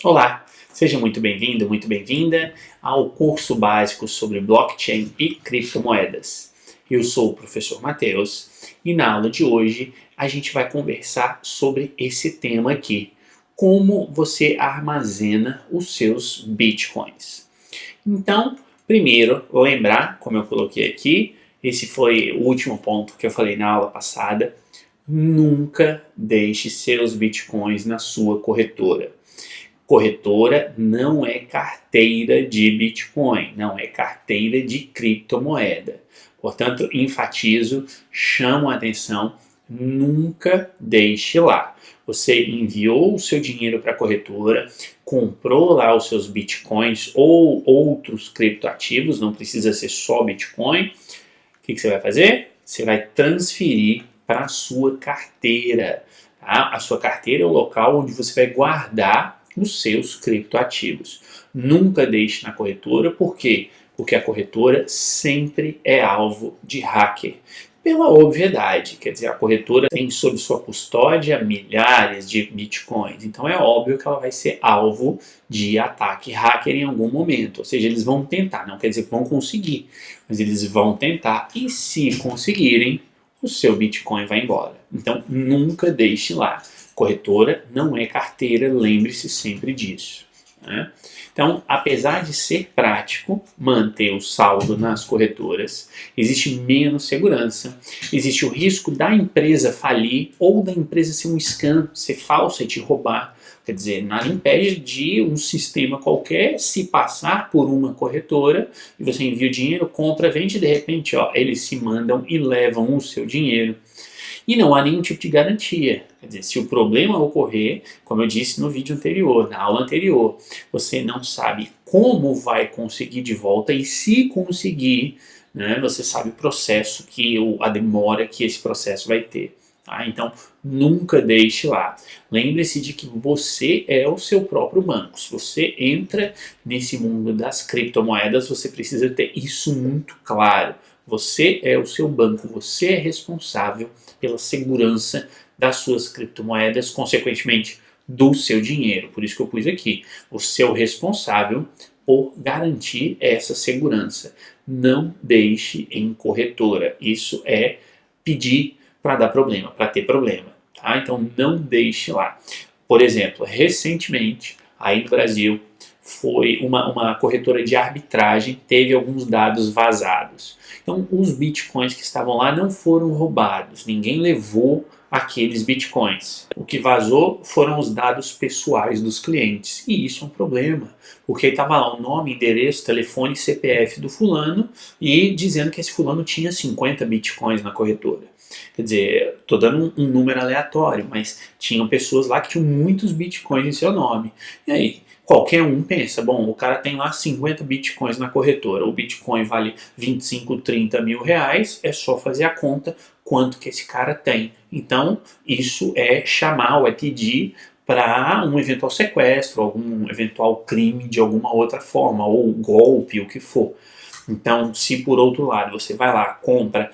Olá, seja muito bem-vindo, muito bem-vinda ao curso básico sobre blockchain e criptomoedas. Eu sou o professor Matheus e na aula de hoje a gente vai conversar sobre esse tema aqui: como você armazena os seus bitcoins. Então, primeiro, lembrar, como eu coloquei aqui, esse foi o último ponto que eu falei na aula passada: nunca deixe seus bitcoins na sua corretora. Corretora não é carteira de Bitcoin, não é carteira de criptomoeda. Portanto, enfatizo, chamo a atenção, nunca deixe lá. Você enviou o seu dinheiro para a corretora, comprou lá os seus Bitcoins ou outros criptoativos, não precisa ser só Bitcoin. O que você vai fazer? Você vai transferir para a sua carteira. Tá? A sua carteira é o local onde você vai guardar os seus criptoativos. Nunca deixe na corretora, por quê? Porque a corretora sempre é alvo de hacker. Pela obviedade, quer dizer, a corretora tem sob sua custódia milhares de bitcoins, então é óbvio que ela vai ser alvo de ataque hacker em algum momento. Ou seja, eles vão tentar, não quer dizer que vão conseguir, mas eles vão tentar e se conseguirem, o seu Bitcoin vai embora. Então nunca deixe lá. Corretora não é carteira, lembre-se sempre disso. Né? Então, apesar de ser prático manter o saldo nas corretoras, existe menos segurança, existe o risco da empresa falir ou da empresa ser um scam, ser falsa e te roubar. Quer dizer, nada impede de um sistema qualquer se passar por uma corretora e você envia o dinheiro, compra, vende e de repente eles se mandam e levam o seu dinheiro. E não há nenhum tipo de garantia. Quer dizer, se o problema ocorrer, como eu disse no vídeo anterior, na aula anterior, você não sabe como vai conseguir de volta e se conseguir, né, você sabe o processo, a demora que esse processo vai ter. Tá? Então, nunca deixe lá. Lembre-se de que você é o seu próprio banco. Se você entra nesse mundo das criptomoedas, você precisa ter isso muito claro. Você é o seu banco, você é responsável pela segurança das suas criptomoedas, consequentemente do seu dinheiro. Por isso que eu pus aqui, você é o responsável por garantir essa segurança. Não deixe em corretora. Isso é pedir para dar problema, para ter problema. Tá? Então não deixe lá. Por exemplo, recentemente, aí no Brasil, foi uma corretora de arbitragem, teve alguns dados vazados. Então, os bitcoins que estavam lá não foram roubados, ninguém levou aqueles bitcoins. O que vazou foram os dados pessoais dos clientes. E isso é um problema, porque estava lá o nome, endereço, telefone, CPF do fulano e dizendo que esse fulano tinha 50 bitcoins na corretora. Quer dizer, estou dando um número aleatório, mas tinham pessoas lá que tinham muitos bitcoins em seu nome. E aí? Qualquer um pensa, bom, o cara tem lá 50 bitcoins na corretora, o bitcoin vale 25, 30 mil reais, é só fazer a conta quanto que esse cara tem. Então, isso é chamar, é pedir para um eventual sequestro, algum eventual crime de alguma outra forma, ou golpe, o que for. Então, se por outro lado você vai lá, compra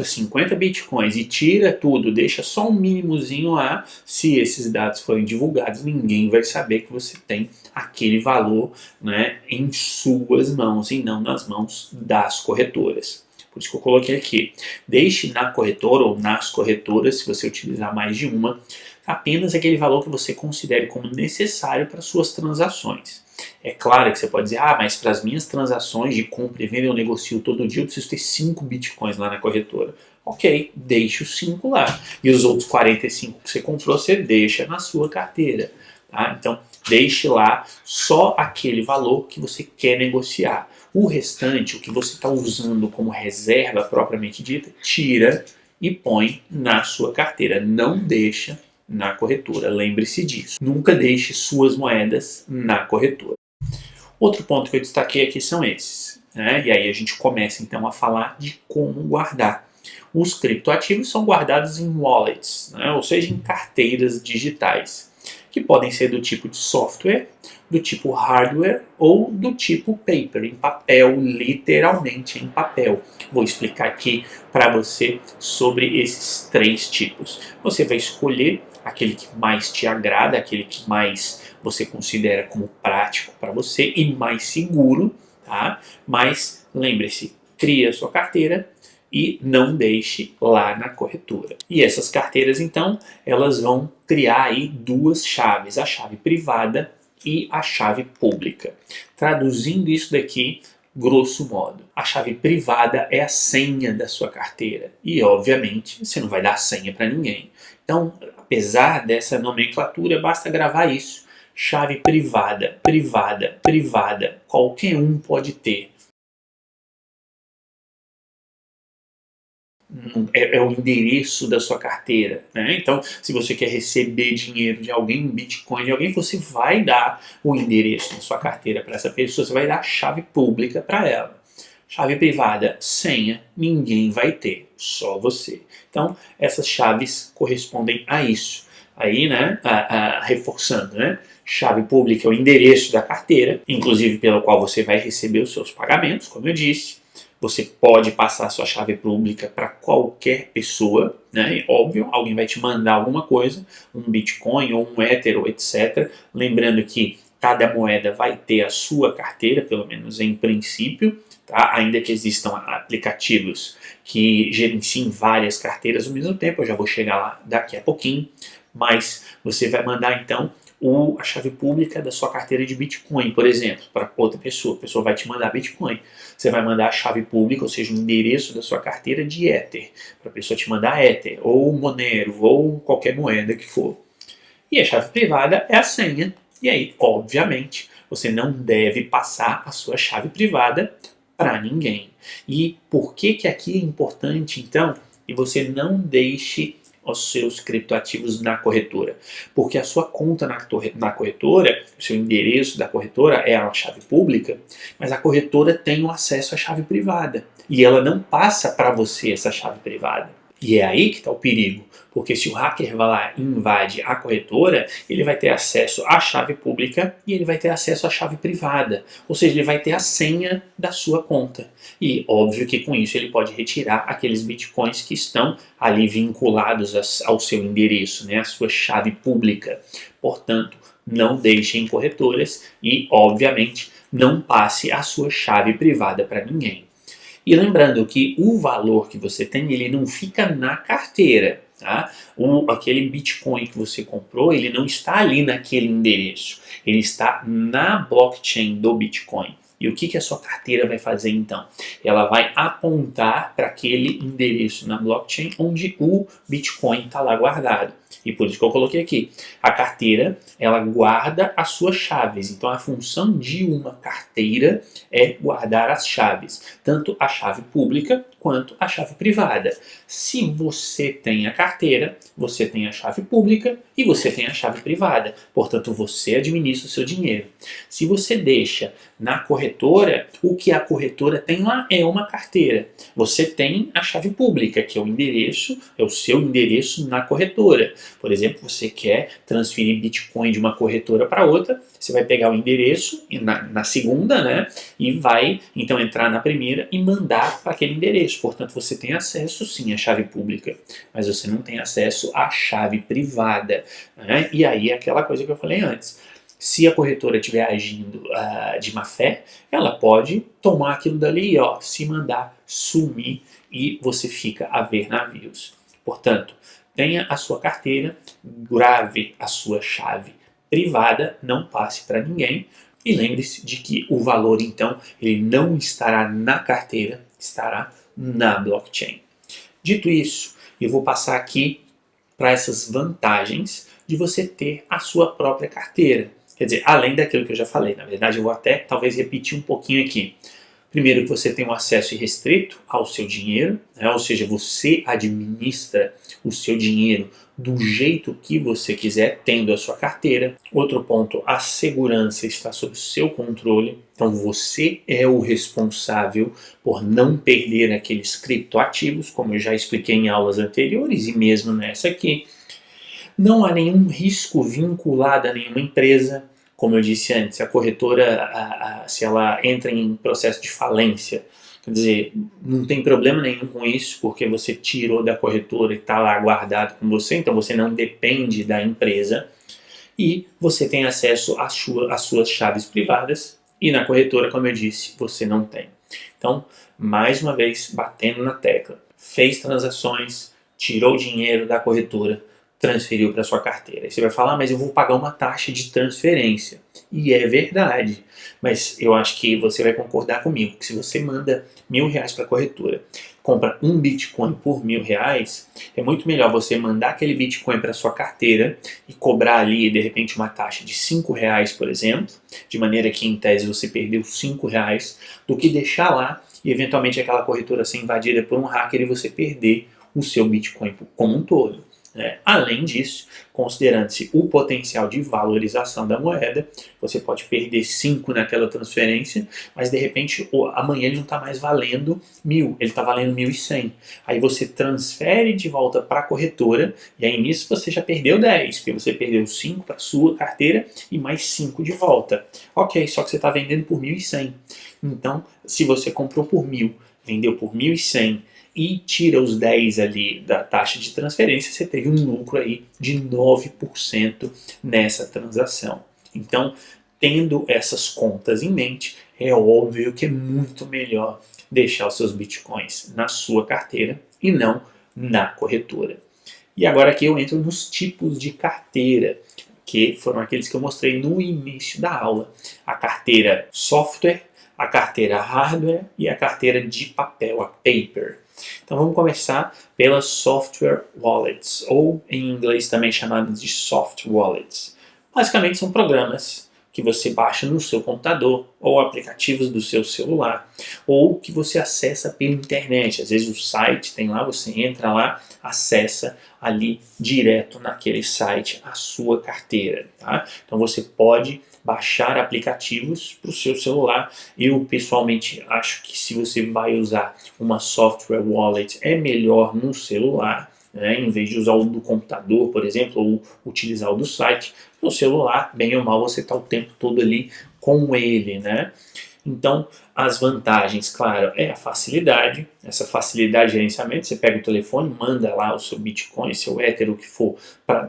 50 bitcoins e tira tudo, deixa só um mínimozinho lá, se esses dados forem divulgados, ninguém vai saber que você tem aquele valor, né, em suas mãos e não nas mãos das corretoras. Por isso que eu coloquei aqui, deixe na corretora ou nas corretoras, se você utilizar mais de uma, apenas aquele valor que você considere como necessário para suas transações. É claro que você pode dizer, mas para as minhas transações de compra e venda eu negocio todo dia, eu preciso ter 5 bitcoins lá na corretora. Ok, deixe os 5 lá. E os outros 45 que você comprou, você deixa na sua carteira. Tá? Então, deixe lá só aquele valor que você quer negociar. O restante, o que você está usando como reserva propriamente dita, tira e põe na sua carteira. Não deixa na corretora, lembre-se disso. Nunca deixe suas moedas na corretora. Outro ponto que eu destaquei aqui são esses. Né? E aí a gente começa então a falar de como guardar. Os criptoativos são guardados em wallets, né? Ou seja, em carteiras digitais, que podem ser do tipo de software, do tipo hardware ou do tipo paper, em papel, literalmente em papel. Vou explicar aqui para você sobre esses 3 tipos. Você vai escolher aquele que mais te agrada, aquele que mais você considera como prático para você e mais seguro, tá? Mas lembre-se, crie a sua carteira e não deixe lá na corretora. E essas carteiras, então, elas vão criar aí duas chaves, a chave privada e a chave pública. Traduzindo isso daqui, grosso modo, a chave privada é a senha da sua carteira e, obviamente, você não vai dar senha para ninguém. Então, apesar dessa nomenclatura, basta gravar isso. Chave privada, privada, privada, qualquer um pode ter. É o endereço da sua carteira, né? Então, se você quer receber dinheiro de alguém, Bitcoin de alguém, você vai dar o endereço da sua carteira para essa pessoa, você vai dar a chave pública para ela. Chave privada, senha, ninguém vai ter, só você. Então, essas chaves correspondem a isso. Aí, né, reforçando, né? Chave pública é o endereço da carteira, inclusive pelo qual você vai receber os seus pagamentos, como eu disse. Você pode passar a sua chave pública para qualquer pessoa, né? E, óbvio, alguém vai te mandar alguma coisa, um Bitcoin ou um Ether, ou etc. Lembrando que cada moeda vai ter a sua carteira, pelo menos em princípio, tá? Ainda que existam aplicativos que gerenciem várias carteiras ao mesmo tempo, eu já vou chegar lá daqui a pouquinho, mas você vai mandar então a chave pública da sua carteira de Bitcoin, por exemplo, para outra pessoa. A pessoa vai te mandar Bitcoin. Você vai mandar a chave pública, ou seja, o endereço da sua carteira de Ether, para a pessoa te mandar Ether, ou Monero, ou qualquer moeda que for. E a chave privada é a senha. E aí, obviamente, você não deve passar a sua chave privada para ninguém. E por que aqui é importante, então, que você não deixe os seus criptoativos na corretora? Porque a sua conta na corretora, o seu endereço da corretora é a chave pública, mas a corretora tem o acesso à chave privada e ela não passa para você essa chave privada. E é aí que está o perigo, porque se o hacker vai lá e invade a corretora, ele vai ter acesso à chave pública e ele vai ter acesso à chave privada, ou seja, ele vai ter a senha da sua conta. E óbvio que com isso ele pode retirar aqueles bitcoins que estão ali vinculados ao seu endereço, né, à sua chave pública. Portanto, não deixe em corretoras e, obviamente, não passe a sua chave privada para ninguém. E lembrando que o valor que você tem, ele não fica na carteira, tá? Aquele Bitcoin que você comprou, ele não está ali naquele endereço, ele está na blockchain do Bitcoin. E o que a sua carteira vai fazer então? Ela vai apontar para aquele endereço na blockchain onde o Bitcoin está lá guardado. E por isso que eu coloquei aqui. A carteira, ela guarda as suas chaves. Então a função de uma carteira é guardar as chaves. Tanto a chave pública quanto a chave privada. Se você tem a carteira, você tem a chave pública e você tem a chave privada. Portanto, você administra o seu dinheiro. Se você deixa na corretora, o que a corretora tem lá é uma carteira. Você tem a chave pública, que é o endereço, é o seu endereço na corretora. Por exemplo, você quer transferir Bitcoin de uma corretora para outra, você vai pegar o endereço na segunda, né? E vai então entrar na primeira e mandar para aquele endereço. Portanto, você tem acesso sim à chave pública, mas você não tem acesso à chave privada, né? E aí é aquela coisa que eu falei antes. Se a corretora estiver agindo de má fé, ela pode tomar aquilo dali, ó, se mandar sumir e você fica a ver navios. Portanto, tenha a sua carteira, grave a sua chave privada, não passe para ninguém e lembre-se de que o valor então ele não estará na carteira, estará na blockchain. Dito isso, eu vou passar aqui para essas vantagens de você ter a sua própria carteira. Quer dizer, além daquilo que eu já falei, na verdade eu vou até talvez repetir um pouquinho aqui. Primeiro que você tem um acesso irrestrito ao seu dinheiro, né? Ou seja, você administra o seu dinheiro do jeito que você quiser, tendo a sua carteira. Outro ponto, a segurança está sob o seu controle, então você é o responsável por não perder aqueles criptoativos, como eu já expliquei em aulas anteriores e mesmo nessa aqui. Não há nenhum risco vinculado a nenhuma empresa. Como eu disse antes, a corretora, se ela entra em processo de falência, Quer dizer, não tem problema nenhum com isso, porque você tirou da corretora e está lá guardado com você, então você não depende da empresa e você tem acesso às suas chaves privadas e na corretora, como eu disse, você não tem. Então, mais uma vez, batendo na tecla, fez transações, tirou dinheiro da corretora, transferiu para sua carteira. Aí você vai falar, mas eu vou pagar uma taxa de transferência. E é verdade, mas eu acho que você vai concordar comigo que se você manda R$ 1.000 para a corretora, compra um Bitcoin por R$ 1.000, é muito melhor você mandar aquele Bitcoin para sua carteira e cobrar ali, de repente, uma taxa de R$ 5, por exemplo, de maneira que, em tese, você perdeu R$ 5, do que deixar lá e, eventualmente, aquela corretora ser invadida por um hacker e você perder o seu Bitcoin como um todo. Além disso, considerando-se o potencial de valorização da moeda, você pode perder 5 naquela transferência, mas de repente amanhã ele não está mais valendo 1.000, ele está valendo 1.100. Aí você transfere de volta para a corretora e aí nisso você já perdeu 10, porque você perdeu 5 para a sua carteira e mais 5 de volta. Ok, só que você está vendendo por 1.100. Então, se você comprou por 1.000, vendeu por 1.100, e tira os 10 ali da taxa de transferência, você teve um lucro aí de 9% nessa transação. Então, tendo essas contas em mente, é óbvio que é muito melhor deixar os seus bitcoins na sua carteira e não na corretora. E agora aqui eu entro nos tipos de carteira, que foram aqueles que eu mostrei no início da aula. A carteira software, a carteira hardware e a carteira de papel, a paper. Então vamos começar pelas software wallets, ou em inglês também chamadas de soft wallets. Basicamente são programas que você baixa no seu computador, ou aplicativos do seu celular, ou que você acessa pela internet. Às vezes o site tem lá, você entra lá, acessa ali direto naquele site a sua carteira. Tá? Então você pode baixar aplicativos para o seu celular. Eu pessoalmente acho que se você vai usar uma software wallet é melhor no celular, em vez de usar o do computador, por exemplo, ou utilizar o do site. No celular, bem ou mal, você está o tempo todo ali com ele, né? Então, as vantagens, claro, é a facilidade, essa facilidade de gerenciamento. Você pega o telefone, manda lá o seu Bitcoin, seu Ether, o que for,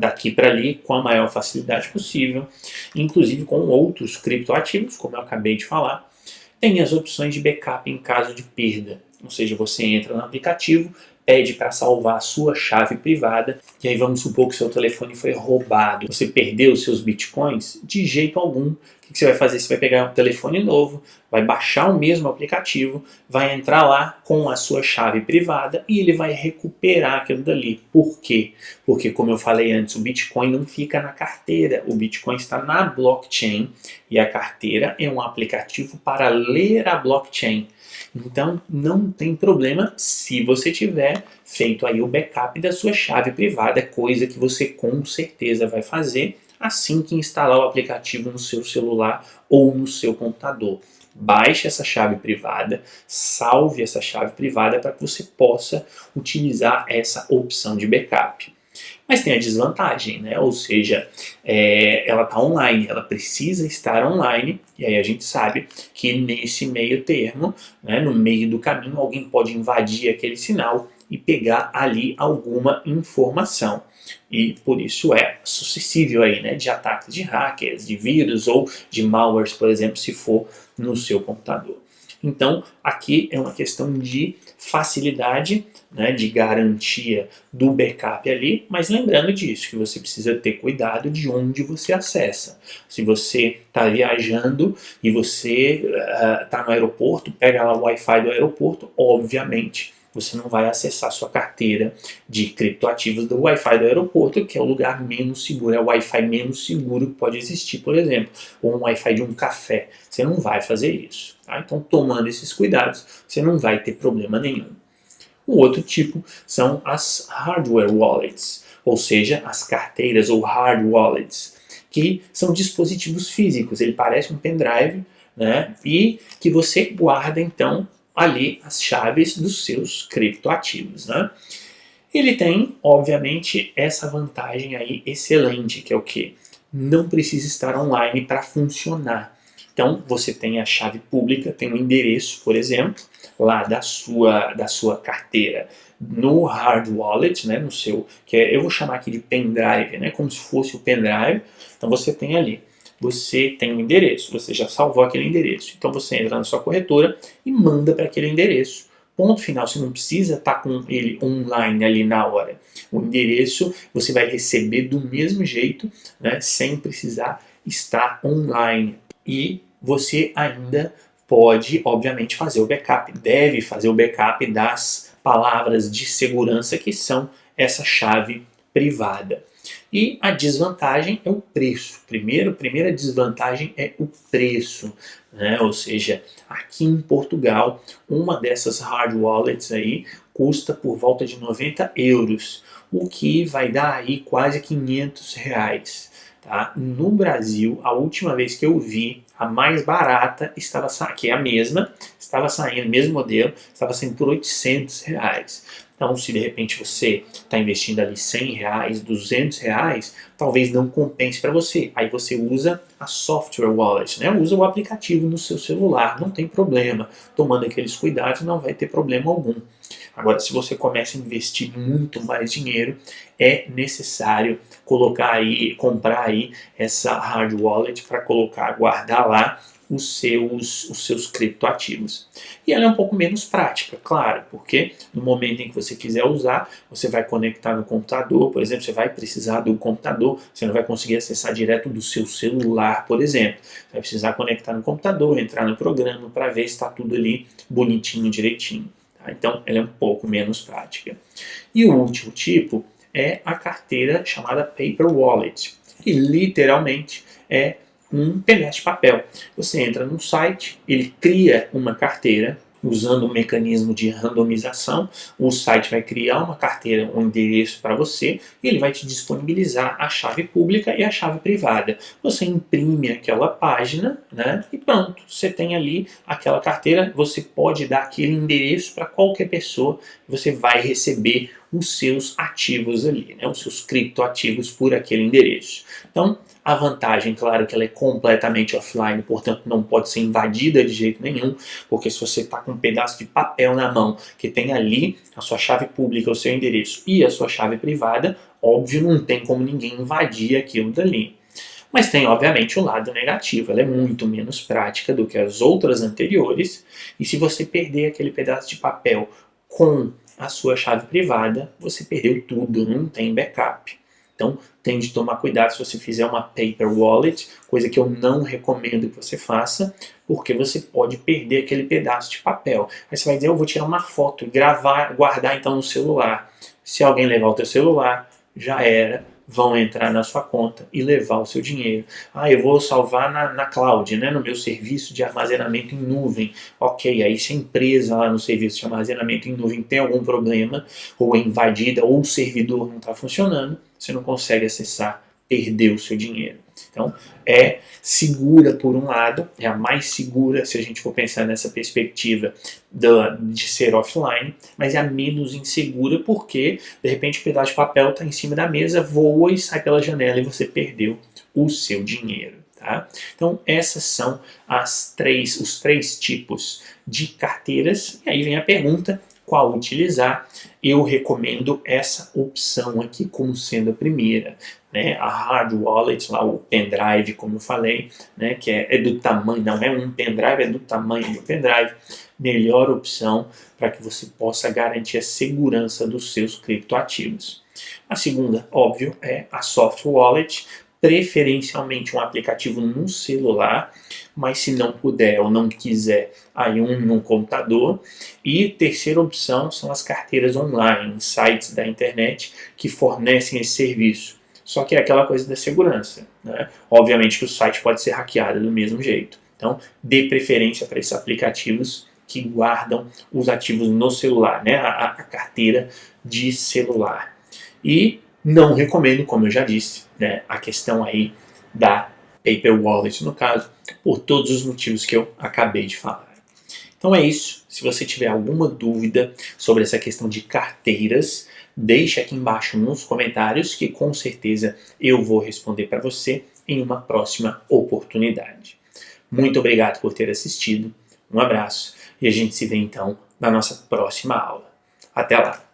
daqui para ali, com a maior facilidade possível, inclusive com outros criptoativos, como eu acabei de falar. Tem as opções de backup em caso de perda, ou seja, você entra no aplicativo, pede para salvar a sua chave privada, e aí vamos supor que seu telefone foi roubado, você perdeu os seus bitcoins, de jeito algum. O que você vai fazer? Você vai pegar um telefone novo, vai baixar o mesmo aplicativo, vai entrar lá com a sua chave privada e ele vai recuperar aquilo dali. Por quê? Porque, como eu falei antes, o Bitcoin não fica na carteira, o Bitcoin está na blockchain e a carteira é um aplicativo para ler a blockchain. Então, não tem problema se você tiver feito aí o backup da sua chave privada, coisa que você com certeza vai fazer assim que instalar o aplicativo no seu celular ou no seu computador. Baixe essa chave privada, salve essa chave privada para que você possa utilizar essa opção de backup. Mas tem a desvantagem, né? Ou seja, ela está online, ela precisa estar online, e aí a gente sabe que nesse meio termo, né, no meio do caminho, alguém pode invadir aquele sinal e pegar ali alguma informação. E por isso é suscetível aí, né, de ataques de hackers, de vírus ou de malwares, por exemplo, se for no seu computador. Então, aqui é uma questão de facilidade, né, de garantia do backup ali, mas lembrando disso, que você precisa ter cuidado de onde você acessa. Se você está viajando e você está no aeroporto, pega lá o Wi-Fi do aeroporto, obviamente você não vai acessar sua carteira de criptoativos do Wi-Fi do aeroporto, que é o lugar menos seguro, é o Wi-Fi menos seguro que pode existir, por exemplo, ou um Wi-Fi de um café. Você não vai fazer isso. Tá? Então, tomando esses cuidados, você não vai ter problema nenhum. O outro tipo são as hardware wallets, ou seja, as carteiras ou hard wallets, que são dispositivos físicos. Ele parece um pendrive, né? E que você guarda, então, ali as chaves dos seus criptoativos, né? Ele tem, obviamente, essa vantagem aí excelente, que é o quê? Não precisa estar online para funcionar. Então, você tem a chave pública, tem um endereço, por exemplo, lá da sua carteira no hard wallet, né, no seu, eu vou chamar aqui de pendrive, né, como se fosse o pendrive. Então, você tem ali, você tem um endereço, você já salvou aquele endereço. Então, você entra na sua corretora e manda para aquele endereço. Ponto final, você não precisa estar com ele online ali na hora. O endereço você vai receber do mesmo jeito, né, sem precisar estar online. E você ainda pode, obviamente, fazer o backup, deve fazer o backup das palavras de segurança que são essa chave privada. E a desvantagem é o preço. Primeira desvantagem é o preço, né? Ou seja, aqui em Portugal, uma dessas hard wallets aí custa por volta de 90 euros, o que vai dar aí quase 500 reais. Tá? No Brasil, a última vez que eu vi, a mais barata estava que é a mesma, estava saindo, mesmo modelo, estava saindo por 800 reais. Então, se de repente você está investindo ali 100 reais, 200 reais, talvez não compense para você. Aí você usa a software wallet, né? Usa o aplicativo no seu celular, não tem problema. Tomando aqueles cuidados, não vai ter problema algum. Agora, se você começa a investir muito mais dinheiro, é necessário comprar aí essa hard wallet para guardar lá os seus criptoativos. E ela é um pouco menos prática, claro, porque no momento em que você quiser usar, você vai conectar no computador, por exemplo, você vai precisar do computador, você não vai conseguir acessar direto do seu celular, por exemplo. Você vai precisar conectar no computador, entrar no programa para ver se está tudo ali bonitinho, direitinho. Tá? Então, ela é um pouco menos prática. E o último tipo é a carteira chamada Paper Wallet, que literalmente é um pedaço de papel. Você entra num site, ele cria uma carteira usando um mecanismo de randomização. O site vai criar uma carteira, um endereço para você e ele vai te disponibilizar a chave pública e a chave privada. Você imprime aquela página, né, e pronto, você tem ali aquela carteira. Você pode dar aquele endereço para qualquer pessoa e você vai receber os seus ativos ali, né, os seus criptoativos por aquele endereço. Então, a vantagem, claro, que ela é completamente offline, portanto não pode ser invadida de jeito nenhum, porque se você está com um pedaço de papel na mão que tem ali a sua chave pública, o seu endereço e a sua chave privada, óbvio, não tem como ninguém invadir aquilo dali. Mas tem, obviamente, o lado negativo. Ela é muito menos prática do que as outras anteriores, e se você perder aquele pedaço de papel com a sua chave privada, você perdeu tudo, não tem backup. Então, tem de tomar cuidado se você fizer uma paper wallet, coisa que eu não recomendo que você faça, porque você pode perder aquele pedaço de papel. Aí você vai dizer, eu vou tirar uma foto, guardar então no celular. Se alguém levar o teu celular, já era, vão entrar na sua conta e levar o seu dinheiro. Eu vou salvar na cloud, né, no meu serviço de armazenamento em nuvem. Ok, aí se a empresa lá no serviço de armazenamento em nuvem tem algum problema, ou é invadida, ou o servidor não está funcionando, você não consegue acessar, perdeu o seu dinheiro. Então, é segura por um lado, é a mais segura se a gente for pensar nessa perspectiva de ser offline, mas é a menos insegura porque, de repente, o pedaço de papel está em cima da mesa, voa e sai pela janela e você perdeu o seu dinheiro. Tá? Então, essas são os três tipos de carteiras. E aí vem a pergunta, qual utilizar? Eu recomendo essa opção aqui como sendo a primeira, né? A hard wallet, lá o pendrive, como eu falei, né? Que é do tamanho, não é um pendrive, é do tamanho do pendrive. Melhor opção para que você possa garantir a segurança dos seus criptoativos. A segunda, óbvio, é a soft wallet, preferencialmente um aplicativo no celular, mas se não puder ou não quiser, aí no computador. E terceira opção são as carteiras online, sites da internet que fornecem esse serviço. Só que é aquela coisa da segurança, né? Obviamente que o site pode ser hackeado do mesmo jeito. Então, dê preferência para esses aplicativos que guardam os ativos no celular, né? A carteira de celular. E não recomendo, como eu já disse, né, a questão aí da Paper Wallet, no caso, por todos os motivos que eu acabei de falar. Então é isso. Se você tiver alguma dúvida sobre essa questão de carteiras, deixe aqui embaixo nos comentários que com certeza eu vou responder para você em uma próxima oportunidade. Muito obrigado por ter assistido, um abraço e a gente se vê então na nossa próxima aula. Até lá!